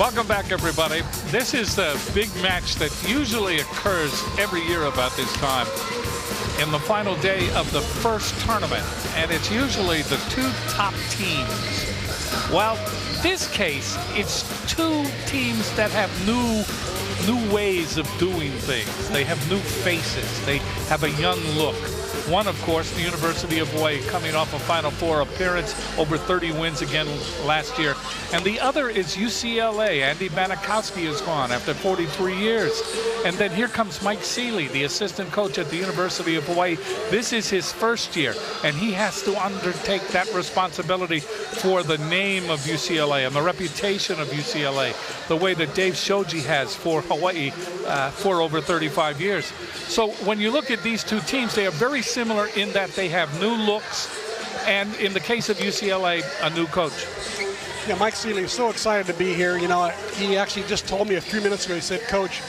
Welcome back, everybody. This is the big match that usually occurs every year about this time in the final day of the first tournament, and it's usually the two top teams. Well, this case, it's two teams that have new ways of doing things. They have new faces. They have a young look. One, of course, the University of Hawaii, coming off a Final Four appearance, over 30 wins again last year. And the other is UCLA. Andy Banikowski is gone after 43 years. And then here comes Mike Seeley, the assistant coach at the University of Hawaii. This is his first year, and he has to undertake that responsibility for the name of UCLA and the reputation of UCLA, the way that Dave Shoji has for Hawaii for over 35 years. So when you look at these two teams, they are very similar in that they have new looks, and in the case of UCLA, a new coach. Yeah, Mike Seeley is so excited to be here. You know, he actually just told me a few minutes ago, he said, Coach,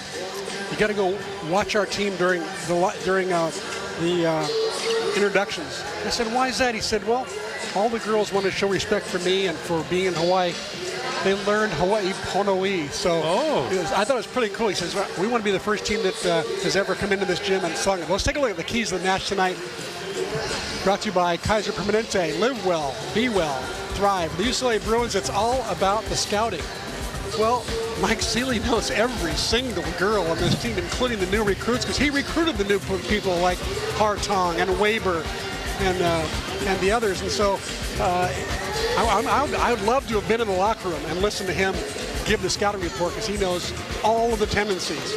you got to go watch our team during the introductions. I said, why is that? He said, well, all the girls want to show respect for me and for being in Hawaii. They learned Hawaii Pono'i. So I thought it was pretty cool. He says, well, we want to be the first team that has ever come into this gym and sung it. Let's take a look at the keys of the match tonight. Brought to you by Kaiser Permanente. Live well, be well, thrive. The UCLA Bruins, it's all about the scouting. Well, Mike Seeley knows every single girl on this team, including the new recruits, because he recruited the new people like Hartong and Weber and the others. And so I would love to have been in the locker room and listen to him give the scouting report, because he knows all of the tendencies.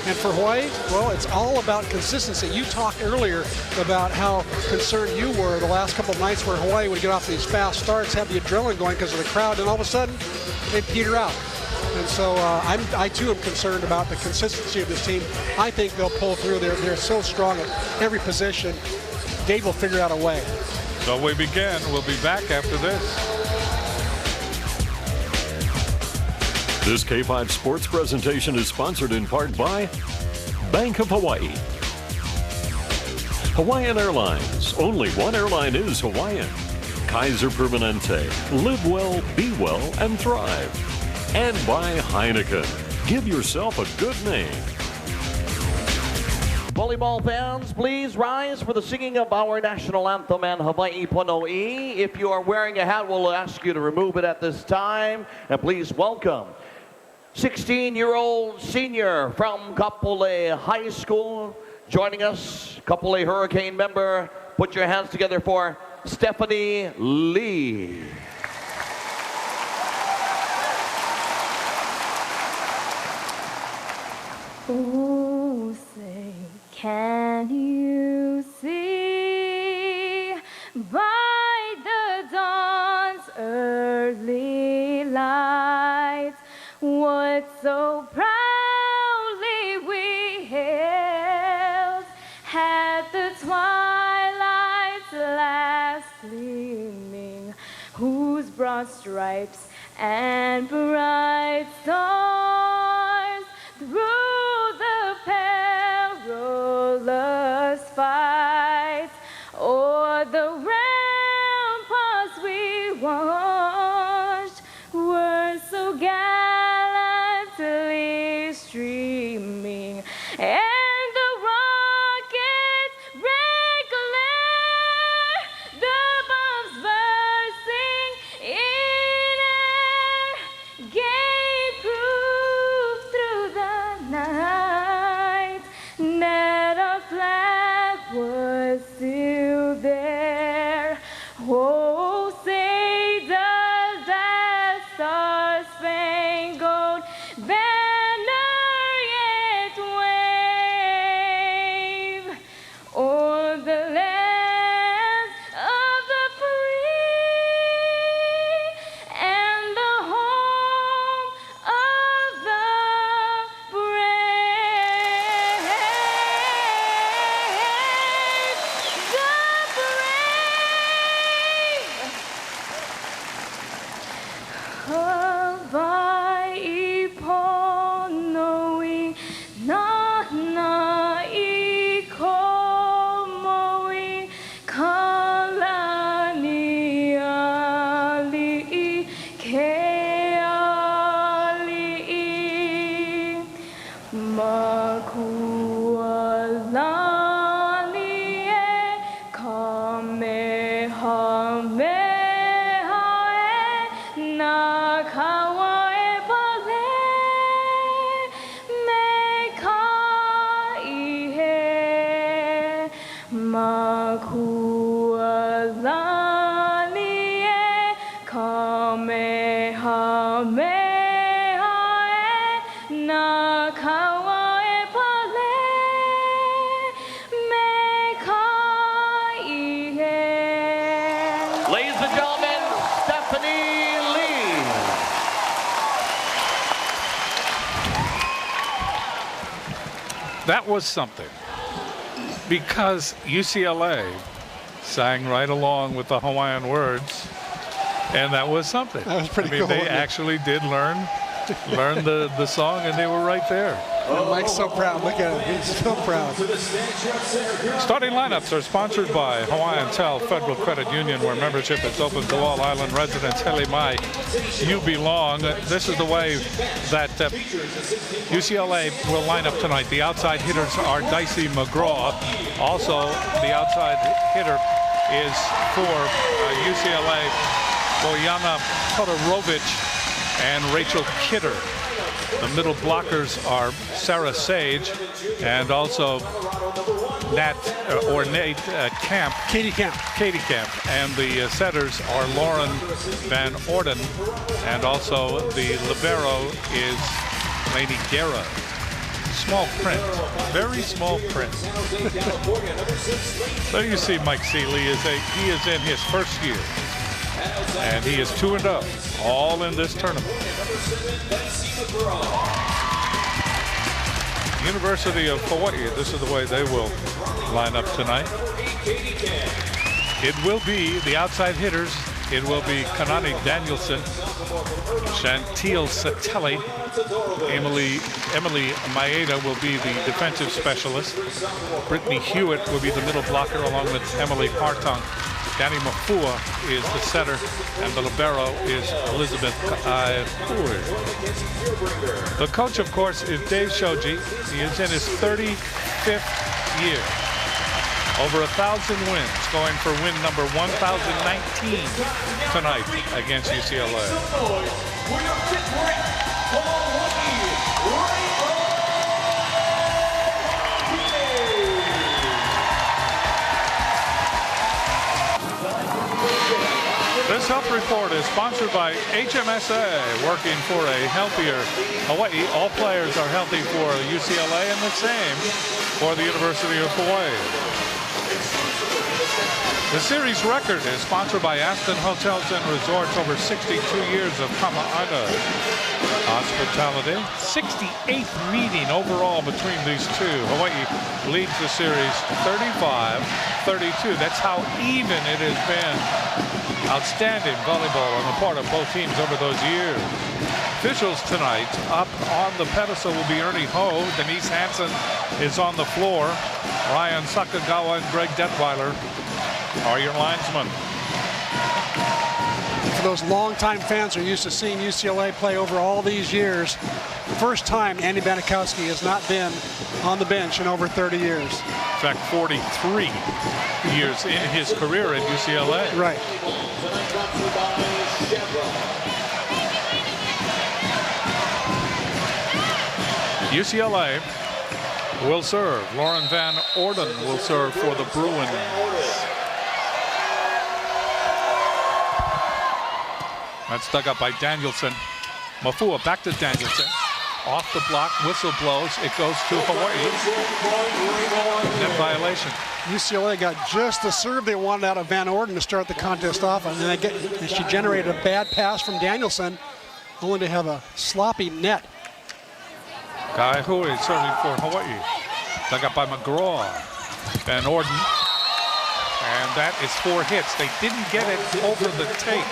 And for Hawaii, well, it's all about consistency. You talked earlier about how concerned you were the last couple of nights where Hawaii would get off these fast starts, have the adrenaline going because of the crowd, and all of a sudden, they'd peter out. And so I too am concerned about the consistency of this team. I think they'll pull through. They're so strong at every position. Dave will figure out a way. So we begin. We'll be back after this. This K5 Sports presentation is sponsored in part by Bank of Hawaii, Hawaiian Airlines. Only one airline is Hawaiian. Kaiser Permanente. Live well, be well, and thrive. And by Heineken. Give yourself a good name. Volleyball fans, please rise for the singing of our national anthem and Hawaii Pono'i. If you are wearing a hat, we'll ask you to remove it at this time. And please welcome 16-year-old senior from Kapolei High School joining us, Kapolei Hurricane member. Put your hands together for Stephanie Lee. Oh, say, can you see by the dawn's early light what so proudly we hailed at the twilight's last gleaming, whose broad stripes and bright stars through the perilous fight o'er the ramparts we watched were so gallantly streaming, and the rocket's red glare, the bombs bursting in air, gave proof through the night that our flag was still there. Oh, say does that star-spangled banner yet wave o'er the land of the free and the home of the brave? The brave. Hawaii Pono'i, na I komo'i, kalani ali'i, ke ali'i. na kawae pale me ka ihe makua lani e kamehameha e na kawae pale me ka ihe. Ladies and gentlemen, Stephanie Lee. That was something, because UCLA sang right along with the Hawaiian words, and that was something. That was pretty I mean, cool, they wasn't it? actually did learn the song, and they were right there. And Mike's so proud. Look at him. He's so proud. Starting lineups are sponsored by Hawaiian Tel Federal Credit Union, where membership is open to all island residents. Hele mai, you belong. This is the way that UCLA will line up tonight. The outside hitters are Dicey McGraw. Also, the outside hitter is for UCLA, Boyana Todorovic and Rachel Kidder. The middle blockers are Sarah Sage and also Nate Camp. Katie Camp. Katie Camp. And the setters are Lauren Van Orden. And also the libero is Lady Guerra. Small print, very small print. There you see Mike Seeley he is in his first year. And he is 2-0, all in this tournament. University of Hawaii, this is the way they will line up tonight. It will be the outside hitters. It will be Kanani Danielson, Chantil Satelli, Emily Maeda will be the defensive specialist. Brittany Hewitt will be the middle blocker along with Emily Hartung. Danny Mafua is the setter, and the libero is Elizabeth Kaihue. The coach, of course, is Dave Shoji. He is in his 35th year. Over 1,000 wins, going for win number 1,019 tonight against UCLA. This health report is sponsored by HMSA, working for a healthier Hawaii. All players are healthy for UCLA and the same for the University of Hawaii. The series record is sponsored by Aston Hotels and Resorts, over 62 years of Kama'aina hospitality. 68th meeting overall between these two. Hawaii leads the series 35-32. That's how even it has been. Outstanding volleyball on the part of both teams over those years. Officials tonight, up on the pedestal will be Ernie Ho. Denise Hansen is on the floor. Ryan Sakagawa and Greg Detweiler are your linesmen. For those longtime fans who are used to seeing UCLA play over all these years, first time Andy Banikowski has not been on the bench in over 30 years. In fact, 43 years in his career at UCLA. Right. UCLA will serve. Lauren Van Orden will serve for the Bruins. That's dug up by Danielson. Mafua back to Danielson. Off the block, whistle blows. It goes to Hawaii. Net violation. UCLA got just the serve they wanted out of Van Orden to start the contest off, and then she generated a bad pass from Danielson, only to have a sloppy net. Kaihue serving for Hawaii. Dug up by McGraw. Van Orden. And that is 4 hits. They didn't get it over the tape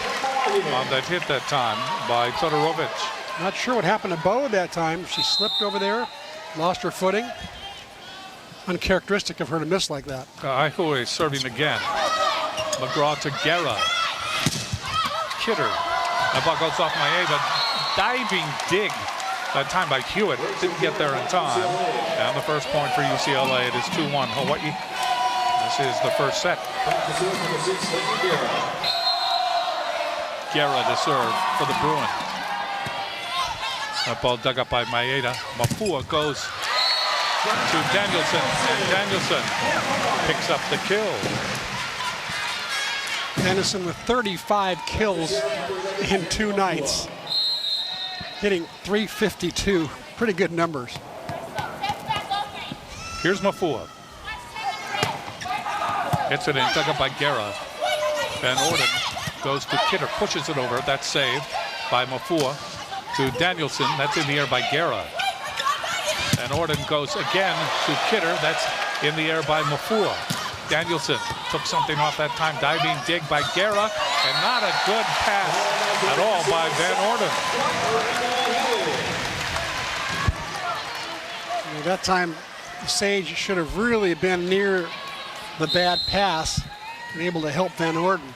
on that hit that time by Todorovic. Not sure what happened to Bo that time. She slipped over there, lost her footing. Uncharacteristic of her to miss like that. Kaihue serving again. McGraw to Guerra. Kidder. That ball goes off Maeda. Diving dig that time by Hewitt. Didn't get there in time. And the first point for UCLA. It is 2-1 Hawaii. This is the first set. Guerra to serve for the Bruins. That ball dug up by Maeda. Mafua goes to Danielson, and Danielson picks up the kill. Danielson with 35 kills in 2 nights, hitting .352. Pretty good numbers. Here's Mafua. Hits it in, dug up by Guerra. Van Orden goes to Kidder, pushes it over. That's saved by Mafua to Danielson. That's in the air by Guerra. Van Orden goes again to Kidder. That's in the air by Mafua. Danielson took something off that time. Diving dig by Guerra, and not a good pass at all by Van Orden. That time, Sage should have really been near the bad pass and able to help Van Orden.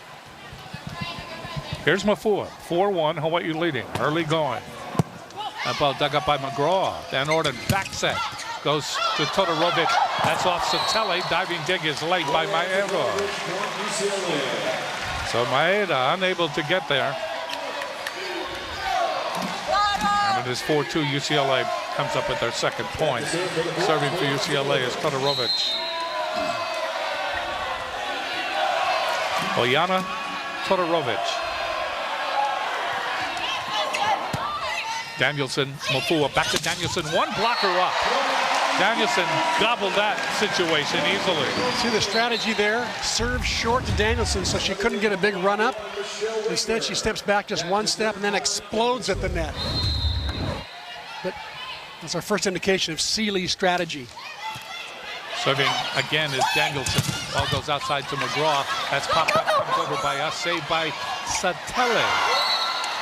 Here's Mafua, 4-1, Hawaii leading, early going. That ball dug up by McGraw. Van Orden back set, goes to Todorovic. That's off Satele. Diving dig is late by Maeda. So Maeda unable to get there. And it is 4-2. UCLA comes up with their second point. Serving for UCLA is Todorovic. Oyana Todorovic. Danielson, Mafua, back to Danielson. One blocker up. Danielson gobbled that situation easily. See the strategy there? Serve short to Danielson so she couldn't get a big run up. Instead, she steps back just one step and then explodes at the net. But that's our first indication of Seeley's strategy. Serving again is Danielson. Ball goes outside to McGraw. That's popped up, comes over by us, saved by Satele.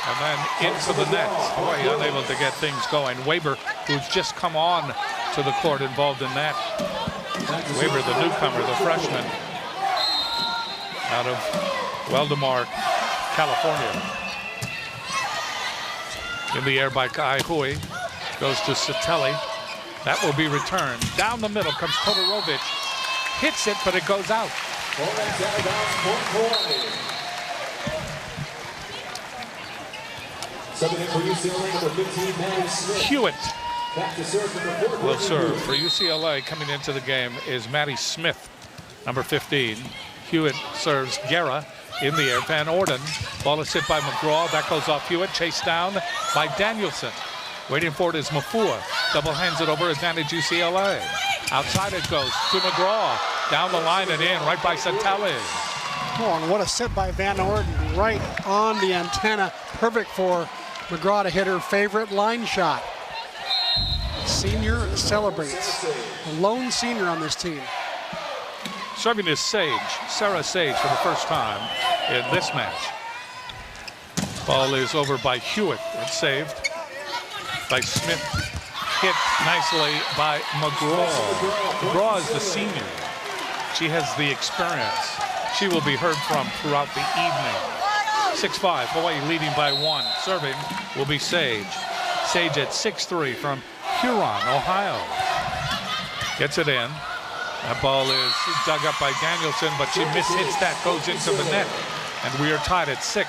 And then into the net. Hawaii unable to get things going. Weber, who's just come on to the court, involved in that. Weber, the newcomer, the freshman, out of Waldemar, California. In the air by Kai Hui. Goes to Satele. That will be returned. Down the middle comes Todorovic. Hits it, but it goes out. Hewitt will serve for UCLA. Coming into the game is Maddie Smith, number 15. Hewitt serves Guerra in the air. Van Orden. Ball is hit by McGraw. That goes off Hewitt. Chased down by Danielson. Waiting for it is Mafua. Double hands it over. Advantage UCLA. Outside it goes to McGraw. Down the line and in. Right by Satele. Oh, and what a set by Van Orden. Right on the antenna. Perfect for McGraw to hit her favorite line shot. Senior celebrates. A lone senior on this team. Serving is Sage. Sarah Sage for the first time in this match. Ball is over by Hewitt. It's saved by Smith. Hit nicely by McGraw. McGraw is the senior. She has the experience. She will be heard from throughout the evening. 6-5, Hawaii leading by 1. Serving will be Sage. Sage at 6'3" from Huron, Ohio. Gets it in. That ball is dug up by Danielson, but she mishits that, goes into the net. And we are tied at 6.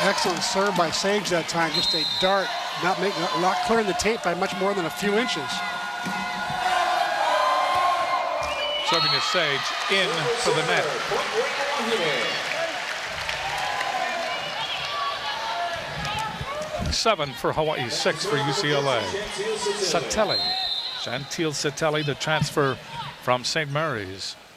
Excellent serve by Sage that time. Just a dart, not clearing the tape by much more than a few inches. Serving is Sage in for the net. Seven for Hawaii, 6 for UCLA. Satele, Chantil Satele, the transfer from St. Mary's.